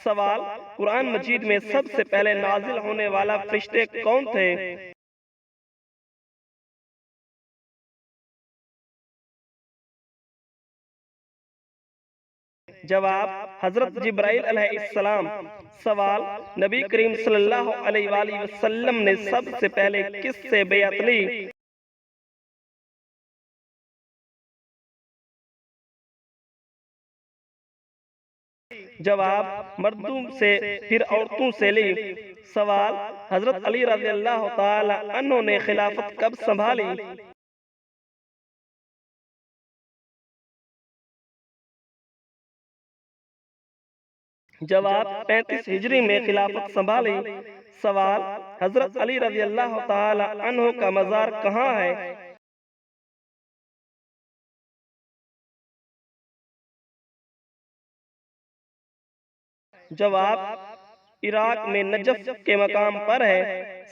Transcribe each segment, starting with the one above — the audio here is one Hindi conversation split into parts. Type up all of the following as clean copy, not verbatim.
सवाल, कुरान मजीद में सबसे पहले नाजिल होने वाला फरिश्ते कौन थे? जवाब, हजरत जिब्राइल अलैहिस्सलाम। सवाल, नबी करीम सल्लल्लाहु अलैहि वसल्लम ने सबसे पहले किससे बैअत ली? जवाब, मर्दों से फिर औरतों से ली। सवाल, हजरत अली रज़ियल्लाहु ताला अन्हु ने खिलाफत कब संभाली? जवाब, 35 हिजरी में खिलाफत संभाली। सवाल, हजरत अली रज़ियल्लाहु ताला अन्हु का मज़ार कहाँ है? जवाब, इराक में नजफ के मकाम पर है।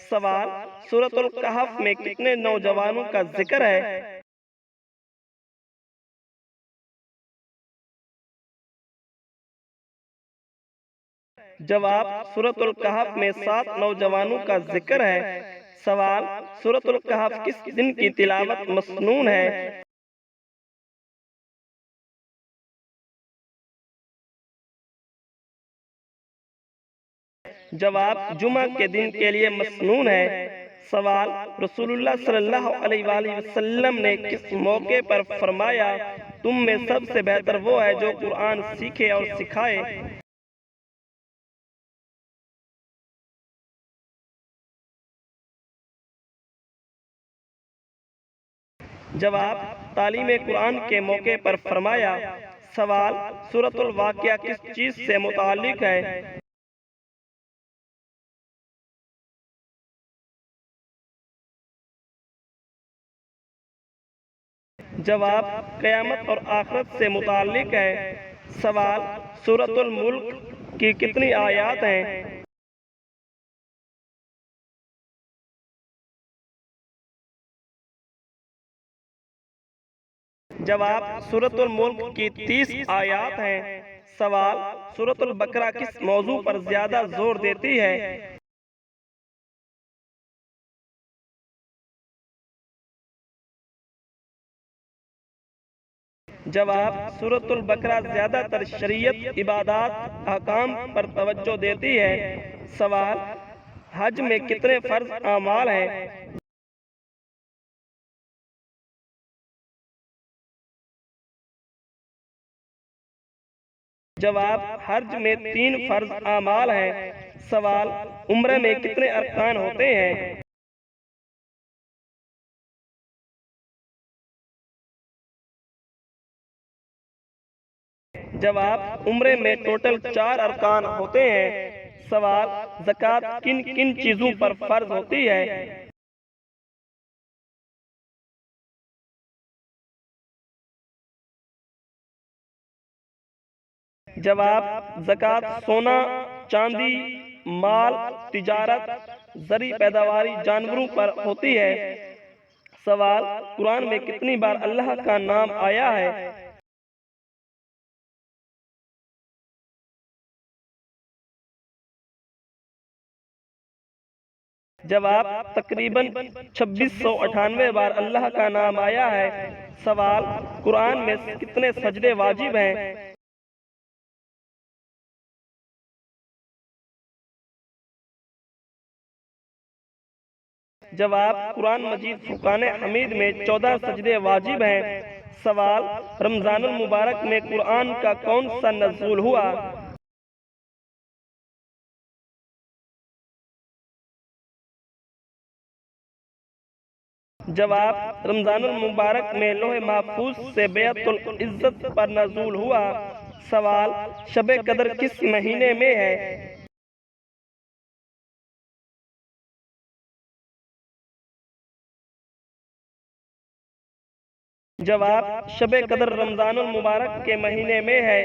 सवाल, सूरतुल कहफ में कितने नौजवानों का जिक्र है? जवाब, सूरतुल कहफ में 7 नौजवानों का जिक्र है। सवाल, सूरतुल कहफ किस दिन की तिलावत मसनून है? जवाब, जुमा के दिन के लिए मसनून है। सवाल, रसूलुल्लाह सल्लल्लाहु अलैहि वसल्लम ने किस मौके पर फरमाया, तुम में सबसे बेहतर वो है जो कुरान सीखे और सिखाए? जवाब, तालीम कुरान के मौके पर फरमाया। सवाल, सूरतुल वाक़िया किस चीज से मुताल्लिक है? जवाब, क़यामत और आखिरत से मुताल्लिक है। सवाल, सूरतुल मुल्क की कितनी आयात हैं? जवाब, सूरतुल मुल्क की 30 आयात हैं। सवाल, सूरतुल बकरा किस मौजू पर ज्यादा जोर देती है? जवाब, सूरतुल बकरा ज्यादातर शरीयत, इबादात, अहकाम पर तवज्जो देती है। सवाल, हज में कितने फर्ज अमाल हैं? जवाब, हज में 3 फर्ज अमाल हैं। सवाल, उम्र में कितने अरकान होते हैं? जवाब, उम्रे में टोटल 4 अरकान होते हैं। सवाल, ज़कात किन किन चीजों पर फर्ज होती है? जवाब, ज़कात सोना, चांदी, माल, तिजारत, जरी पैदावारी जानवरों पर होती है। सवाल, कुरान में कितनी बार अल्लाह का नाम आया है? जवाब, तकरीबन 2698 बार अल्लाह का नाम आया है। सवाल, कुरान में कितने सजदे वाजिब हैं? जवाब, कुरान मजीद फुरकान हमीद में 14 सजदे वाजिब हैं। सवाल, रमजानुल मुबारक में कुरान का कौन सा नज़ूल हुआ? जवाब, रमजानुल मुबारक में लोहे महफूज से बैतुल इज्जत पर नज़ूल हुआ। सवाल, शबे कदर किस महीने में है? जवाब, शबे कदर रमजानुल मुबारक के महीने में है।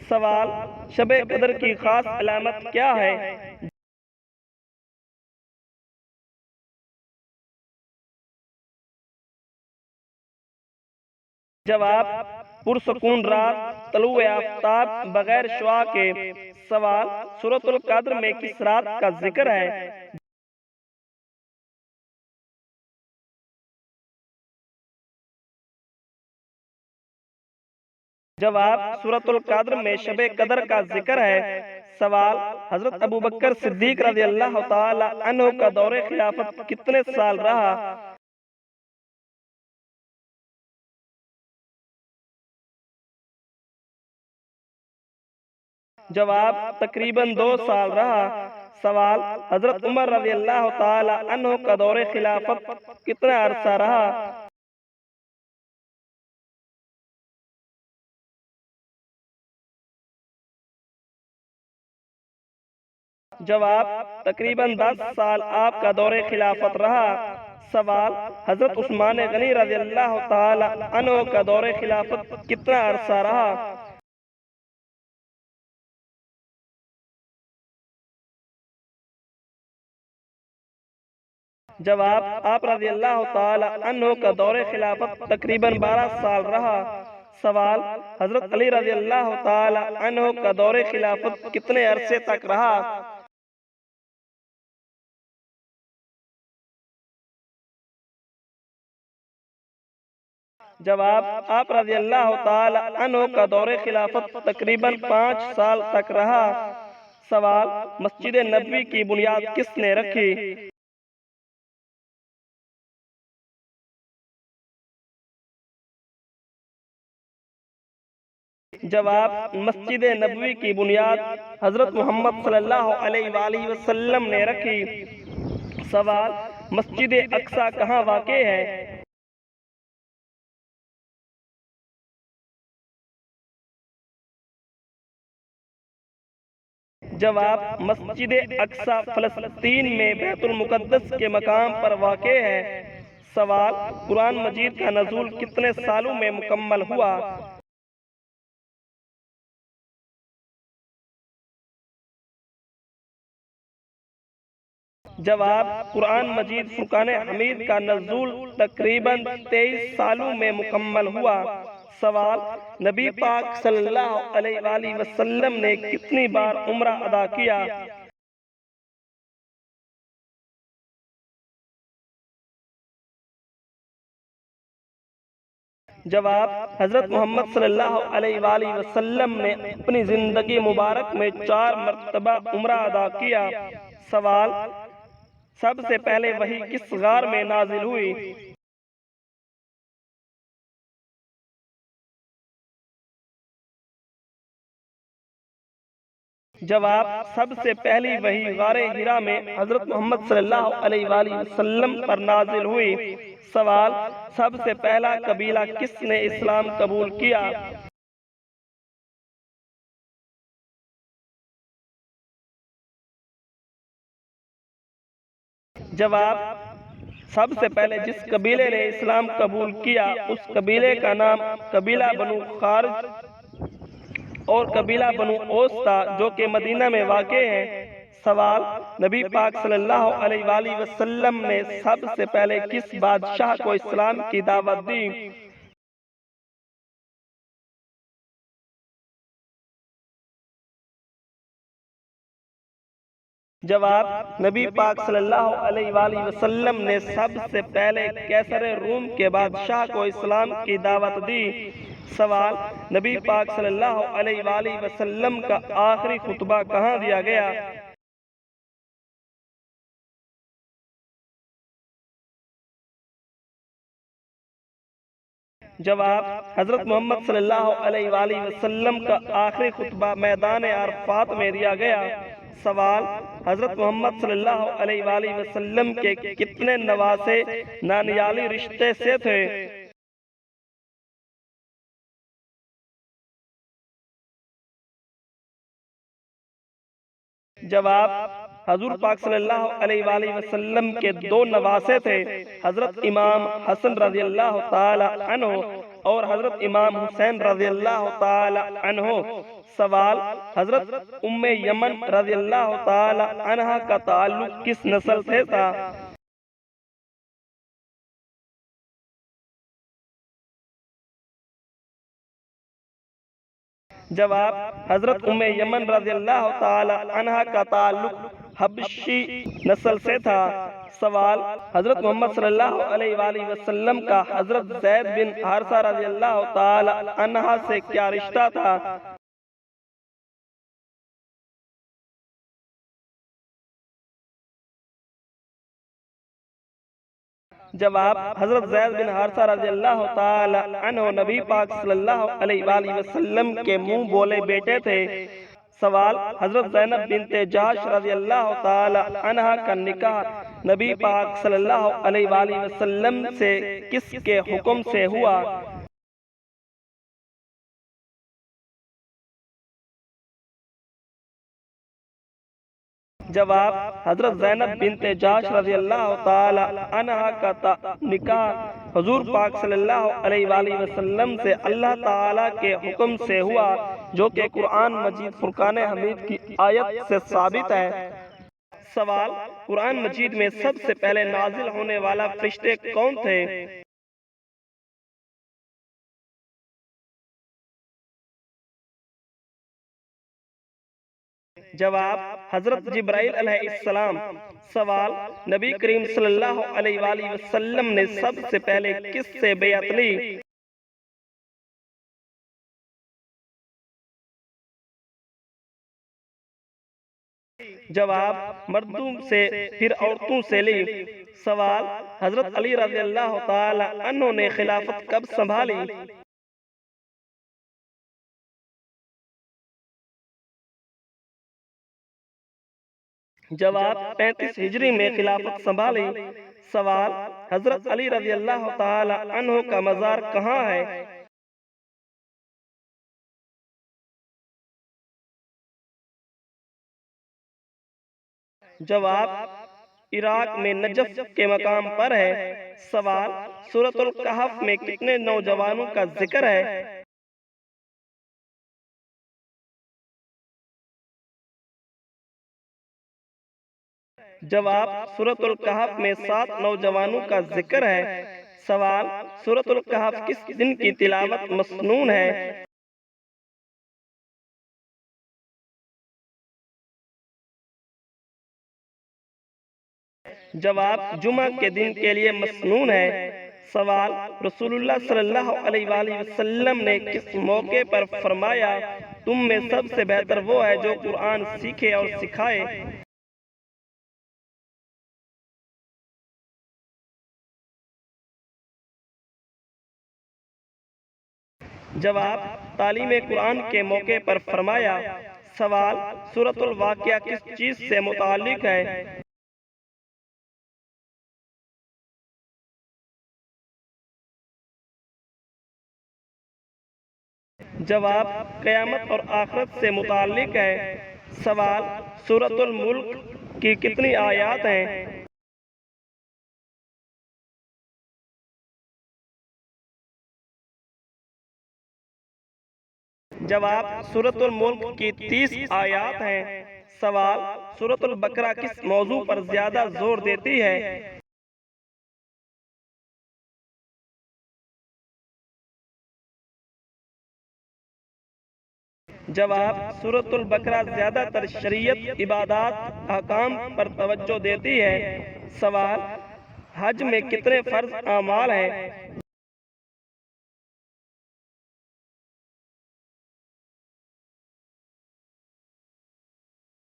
सवाल, शबे कदर की खास अलामत क्या है? जवाब, पुरसकून रात, तलुए आफ्ताब, बगैर शुआ के। सवाल, सूरतुल कद्र में किस रात का जिक्र है? जवाब, सूरतुल कद्र में शबे कदर का जिक्र है। सवाल, हजरत अबू बकर सिद्दीक रज़ी अल्लाह ताला अन्हु का दौरे खिलाफत कितने साल रहा? जवाब, तकरीबन 2 साल रहा। सवाल, हजरत उमर रज़ी अल्लाह ताला अन्हु का दौरे खिलाफत कितना अरसा रहा? जवाब, तकरीबन 10 साल आपका दौरे खिलाफत रहा। सवाल, हजरत उस्मान गनी रज़ी अल्लाह ताला अन्हु का दौरे खिलाफत कितना अरसा रहा? जवाब, आप रज़ी अल्लाह ताला अन्हु का दौरे खिलाफत तकरीबन 12 साल रहा। सवाल, हजरत अली रज़ी अल्लाह ताला अन्हु का दौरे खिलाफत कितने अरसे तक रहा? जवाब, आप रज़ी अल्लाह ताला अन्हु का दौरे खिलाफत तकरीबन 5 साल तक रहा। सवाल, मस्जिद नबवी की बुनियाद किसने रखी? जवाब, मस्जिद नबवी की बुनियाद हजरत मोहम्मद सल्लल्लाहु अलैहि वसल्लम ने रखी। सवाल, मस्जिद अक्सा कहाँ वाक़े है? जवाब, मस्जिद अक्सा फ़लस्तीन में बैतुल मुक़द्दस के मकाम पर वाक़े है। सवाल, कुरान मजीद का नज़ूल कितने सालों में मुकम्मल हुआ? जवाब, कुरान मजीद फुरकान हमीद का नज़ूल तकरीबन 23 सालों में मुकम्मल हुआ। सवाल, नबी पाक सल्लल्लाहु अलैहि वसल्लम ने कितनी बार उम्रा अदा किया? जवाब, हजरत मोहम्मद सल्लल्लाहु अलैहि वसल्लम ने अपनी जिंदगी मुबारक में 4 मरतबा उम्रा अदा किया। सवाल, सबसे पहले वही किस गार में नाजिल हुई? जवाब, सबसे पहली वही गारे हिरा में हजरत मोहम्मद सल्लल्लाहु अलैहि वसल्लम पर नाजिल हुई। सवाल, सबसे पहला कबीला किसने इस्लाम कबूल किया? जवाब, सबसे पहले जिस कबीले ने इस्लाम कबूल किया उस कबीले का नाम कबीला बनु खारिज और कबीला बनु ओस था, जो कि मदीना में वाक़े है। सवाल, नबी पाक सल्लल्लाहु अलैहि वसल्लम ने सबसे पहले किस बादशाह को इस्लाम की दावत दी? जवाब, नबी पाक सल्लल्लाहु अलैहि वसल्लम ने सबसे पहले कैसर रूम के बादशाह को इस्लाम की दावत दी। सवाल, नबी पाक सल्लल्लाहु अलैहि वसल्लम का आखिरी खुतबा कहाँ दिया गया? जवाब, हजरत मोहम्मद सल्लल्लाहु अलैहि वसल्लम का आखिरी खुतबा मैदान अरफात में दिया गया। सवाल, हजरत मोहम्मद सल्लल्लाहु अलैहि वसल्लम के कितने नवासे नानियाली रिश्ते से थे? जवाब, हजूर पाक सल्लल्लाहु अलैहि वसल्लम के 2 नवासे थे, हजरत इमाम हसन रज़ी अल्लाह ताला अन्हो और हजरत इमाम हुसैन रज़ी अल्लाह ताला अन्हो। सवाल, हजरत उम्मे यमन रज़ी अल्लाह ताला अन्हा का ताल्लुक किस नस्ल से था? जवाब, हजरत उम्मे यमन रज़ियल्लाहु ताला अन्हा का ताल्लुक हबशी नस्ल से था। सवाल, हजरत मोहम्मद सल्लल्लाहु अलैहि वसल्लम का हजरत ज़ैद बिन हारिसा रज़ियल्लाहु ताला अन्हा से क्या रिश्ता था? जवाब, हजरत ज़ैद बिन हारिसा रज़ियल्लाहु ताला अन्हु नबी पाक सल्लल्लाहु अलैहि वसल्लम के मुंह बोले बेटे थे। सवाल, हजरत ज़ैनब बिनते जहश रज़ियल्लाहु ताला अन्हा का निकाह नबी पाक सल्लल्लाहु अलैहि वसल्लम से किसके हुक्म से हुआ? जवाब, हजरत ज़ैनब बिनते जहश रज़ियल्लाहु ताला अन्हा का निकाह हुजूर पाक सल्लल्लाहु अलैहि वसल्लम से अल्लाह ताला के हुक्म से हुआ, जो कि कुरान मजीद फुरकान हमीद की आयत से साबित है। सवाल, कुरान मजीद में सबसे पहले नाजिल होने वाला फरिश्ते कौन थे? जवाब, हजरत जिब्राइल अलैहिस्सलाम। सवाल, नबी करीम सल्लल्लाहु अलैहि वसल्लम ने सबसे पहले किससे बैअत ली? जवाब, मर्दों से फिर औरतों से ली। सवाल, हजरत अली रज़ियल्लाहु ताला अन्हु ने खिलाफत कब संभाली? जवाब, 35 हिजरी में खिलाफत संभाली। सवाल, हजरत अली रज़ियल्लाहु ताला अन्हु का मज़ार कहाँ है? जवाब, इराक में नजफ के मकाम पर है। सवाल, सूरतुल कहफ में कितने नौजवानों का जिक्र है? जवाब, सूरतुल कहफ में 7 नौजवानों का जिक्र है। सवाल, सूरतुल कहफ किस दिन की तिलावत मसनून है? जवाब, जुमा के दिन के लिए मसनून है। सवाल, रसूलुल्लाह सल्लल्लाहु अलैहि वसल्लम ने किस मौके पर फरमाया, तुम में सबसे बेहतर वो है जो कुरान सीखे और सिखाए? जवाब, तालीम कुरान के मौके पर फरमाया। सवाल, सूरतुल वाक़िया किस चीज़ से मुताल्लिक है? जवाब, क़यामत और आखिरत से मुताल्लिक है। सवाल, सूरतुल मुल्क की कितनी आयात हैं? जवाब, सूरतुल मुल्क की 30 आयात हैं। सवाल, सूरतुल बकरा किस मौजू पर ज्यादा जोर देती है? जवाब, सूरतुल बकरा ज्यादातर शरीयत, इबादत, अहकाम पर तवज्जो देती है। सवाल, हज में कितने फर्ज अमाल हैं?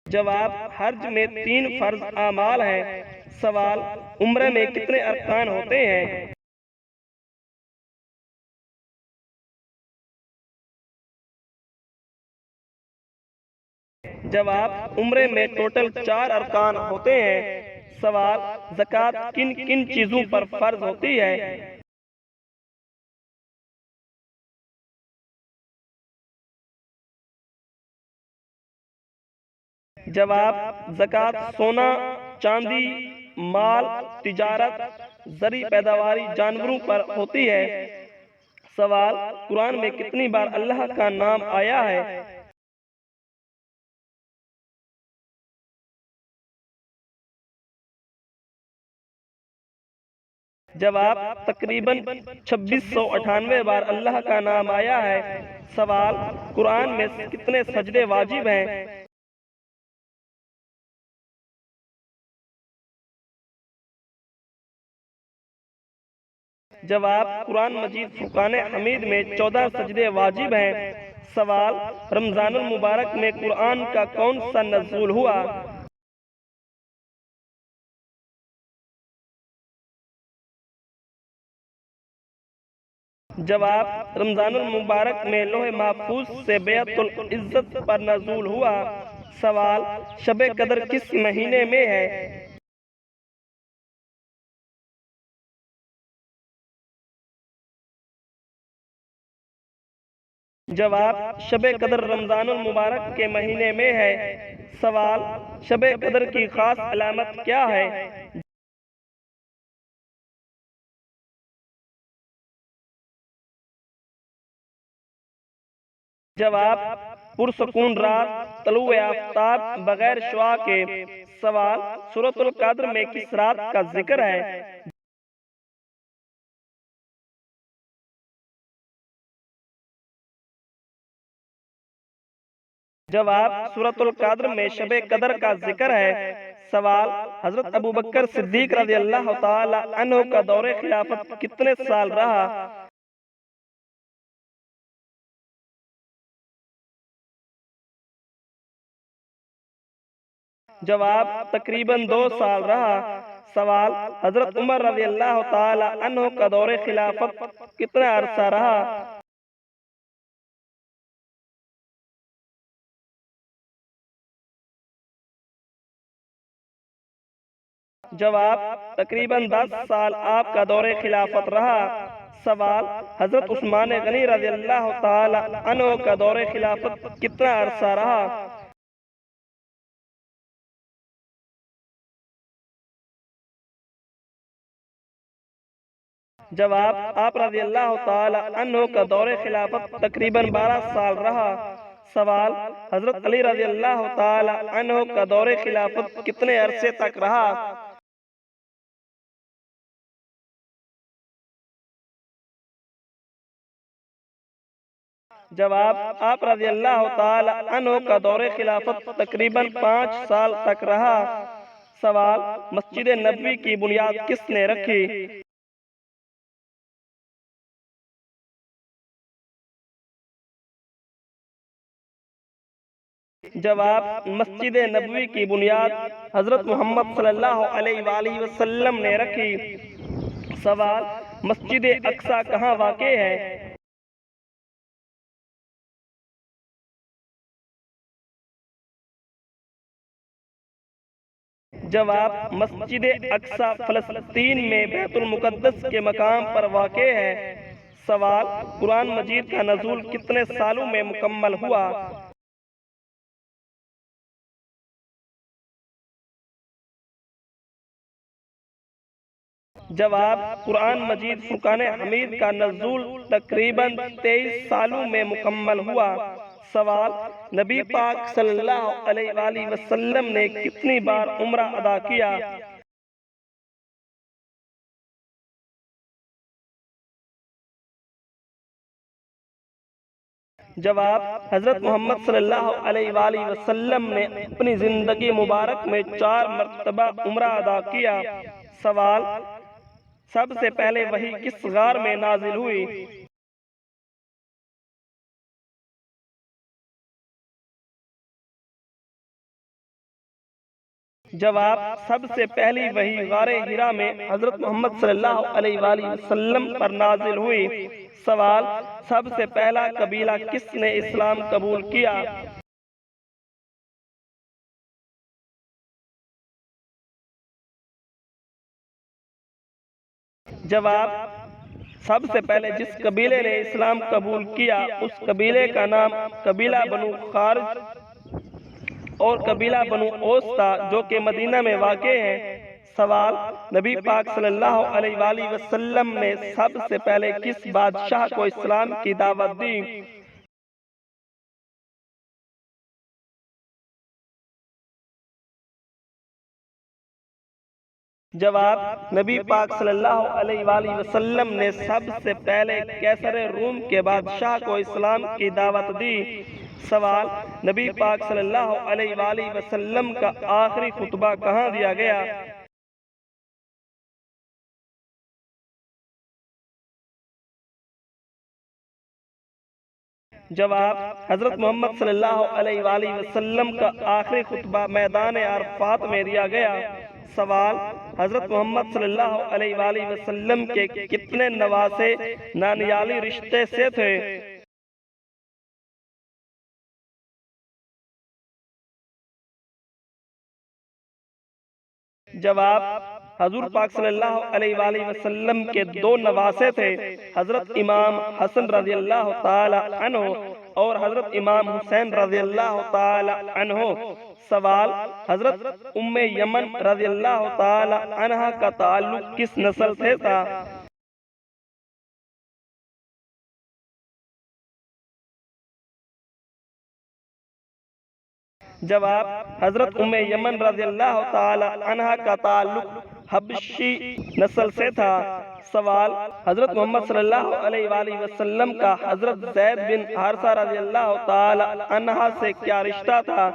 जवाब, हज में 3 फर्ज अमाल हैं। सवाल, उम्र में कितने अरकान होते हैं? जवाब, उम्रे में टोटल 4 अरकान होते हैं। सवाल, ज़कात किन किन चीजों पर फर्ज होती है? जवाब, ज़कात सोना, चांदी, माल, तिजारत, जरी पैदावारी जानवरों पर होती है। सवाल, कुरान में कितनी बार अल्लाह का नाम आया है? जवाब, तकरीबन 2698 बार अल्लाह का नाम आया है। सवाल, कुरान में कितने सजदे वाजिब हैं? जवाब, कुरान मजीद फुरकान हमीद में 14 सजदे वाजिब हैं। सवाल, रमजानुल मुबारक में कुरान का कौन सा नज़ूल हुआ? जवाब, रमजानुल मुबारक में लोहे महफूज से बैतुल इज्जत पर नज़ूल हुआ। सवाल, शबे कदर किस महीने में है? जवाब, शबे कदर रमजानुल मुबारक के महीने में है। सवाल, शबे कदर की खास अलामत क्या है? जवाब, पुरसकून रात, तलुए आफ्ताब, बगैर शुआ के। सवाल, सूरतुल कद्र में किस रात का जिक्र है? जवाब, सूरतुल कद्र में शबे कदर का जिक्र है। सवाल, हजरत अबू बकर सिद्दीक रज़ी अल्लाह तआला अन्हु का दौरे खिलाफत कितने साल रहा? जवाब, तकरीबन 2 साल रहा। सवाल, हजरत उमर रज़ी अल्लाह तआला अन्हु का दौरे खिलाफत कितना अरसा रहा? जवाब, तकरीबन 10 साल आपका दौरे खिलाफत रहा। सवाल, हजरत उस्मान गनी रज़ी अल्लाह तआला अन्हु का दौरे खिलाफत कितना अरसा रहा? जवाब, आप रज़ी अल्लाह तआला अन्हु का दौरे खिलाफत तकरीबन 12 साल रहा। सवाल, हजरत अली रज़ी अल्लाह तआला अन्हु का दौरे खिलाफत कितने अरसे तक रहा? जवाब, आप रज़ी अल्लाह तआला अन्हु का दौरे खिलाफत तकरीबन 5 साल तक रहा। सवाल, मस्जिद नबवी की बुनियाद किसने रखी? जवाब, मस्जिद नबवी की बुनियाद हजरत मोहम्मद सल्लल्लाहु अलैहि वसल्लम ने रखी। सवाल, मस्जिद अक्सा कहाँ वाक़े है? जवाब, मस्जिद अक्सा फ़लस्तीन में बैतुल मुक़द्दस के मकाम पर वाक़े है। सवाल, कुरान मजीद का नज़ूल कितने सालों में मुकम्मल हुआ? जवाब, कुरान मजीद फुरकान हमीद का नज़ूल तकरीबन 23 सालों में मुकम्मल हुआ। सवाल, नबी पाक सल्लल्लाहु अलैहि वसल्लम ने कितनी बार उम्रा अदा किया? जवाब, हजरत मोहम्मद सल्लल्लाहु अलैहि वसल्लम ने अपनी जिंदगी मुबारक में 4 मरतबा उम्रा अदा किया। सवाल, सबसे पहले वही किस गार में नाजिल हुई? जवाब, सबसे पहली वही गारे हिरा में हजरत मोहम्मद सल्लल्लाहु अलैहि वसल्लम पर नाजिल हुई। सवाल, सबसे पहला कबीला किसने इस्लाम कबूल किया? जवाब, सबसे पहले जिस कबीले ने इस्लाम कबूल किया उस कबीले का नाम कबीला बनु खारिज और कबीला बनु ओस था, जो कि मदीना में वाक़े है। सवाल, नबी पाक सल्लल्लाहु अलैहि वसल्लम ने सबसे पहले किस बादशाह को इस्लाम की दावत दी? जवाब, नबी पाक सल्लल्लाहु अलैहि वसल्लम ने सबसे पहले कैसर रूम के बादशाह को इस्लाम की दावत दी। सवाल, नबी पाक सल्लल्लाहु अलैहि वसल्लम का आखिरी खुतबा कहाँ दिया गया? जवाब, हजरत मोहम्मद सल्लल्लाहु अलैहि वसल्लम का आखिरी खुतबा मैदान अरफात में दिया गया। सवाल, हजरत मोहम्मद सल्लल्लाहु अलैहि वसल्लम के कितने नवासे नानियाली रिश्ते से थे? जवाब, हजूर पाक सल्लल्लाहु अलैहि वसल्लम के दो नवासे थे, हजरत इमाम हसन रज़ियल्लाहु ताला अन्हु और हजरत इमाम हुसैन रज़ियल्लाहु ताला अन्हु। सवाल, हजरत उम्मे यमन रज़ियल्लाहु ताला अन्हा का ताल्लुक किस नस्ल से था? जवाब, हजरत उम्मे यमन रज़ियल्लाहु ताला अन्हा का ताल्लुक हबशी नस्ल से था। सवाल, हजरत मोहम्मद सल्लल्लाहु अलैहि वसल्लम का हजरत ज़ैद बिन हारिसा रज़ियल्लाहु ताला अन्हा से क्या रिश्ता था?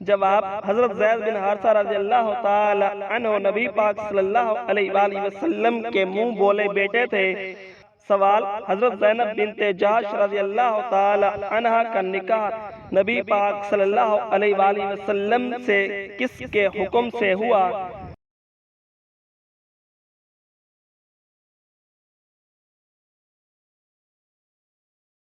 जवाब, हजरत ज़ैद बिन हारिसा रज़ियल्लाहु ताला अन्हु नबी पाक सल्लल्लाहु अलैहि वसल्लम के मुंह बोले बेटे थे। सवाल, हजरत ज़ैनब बिनते जहश रज़ियल्लाहु ताला अन्हा का निकाह नबी पाक सल्लल्लाहु अलैहि वसल्लम से किसके हुक्म से हुआ?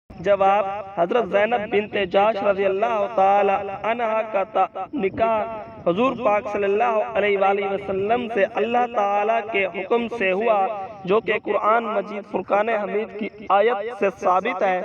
जवाब, हजरत ज़ैनब बिनते जहश रज़ियल्लाहु ताला अन्हा का निकाह हुजूर पाक सल्लल्लाहु अलैहि वसल्लम से अल्लाह ताला के हुक्म से हुआ, जो कि कुरान मजीद फुरकान हमीद की आयत से साबित है।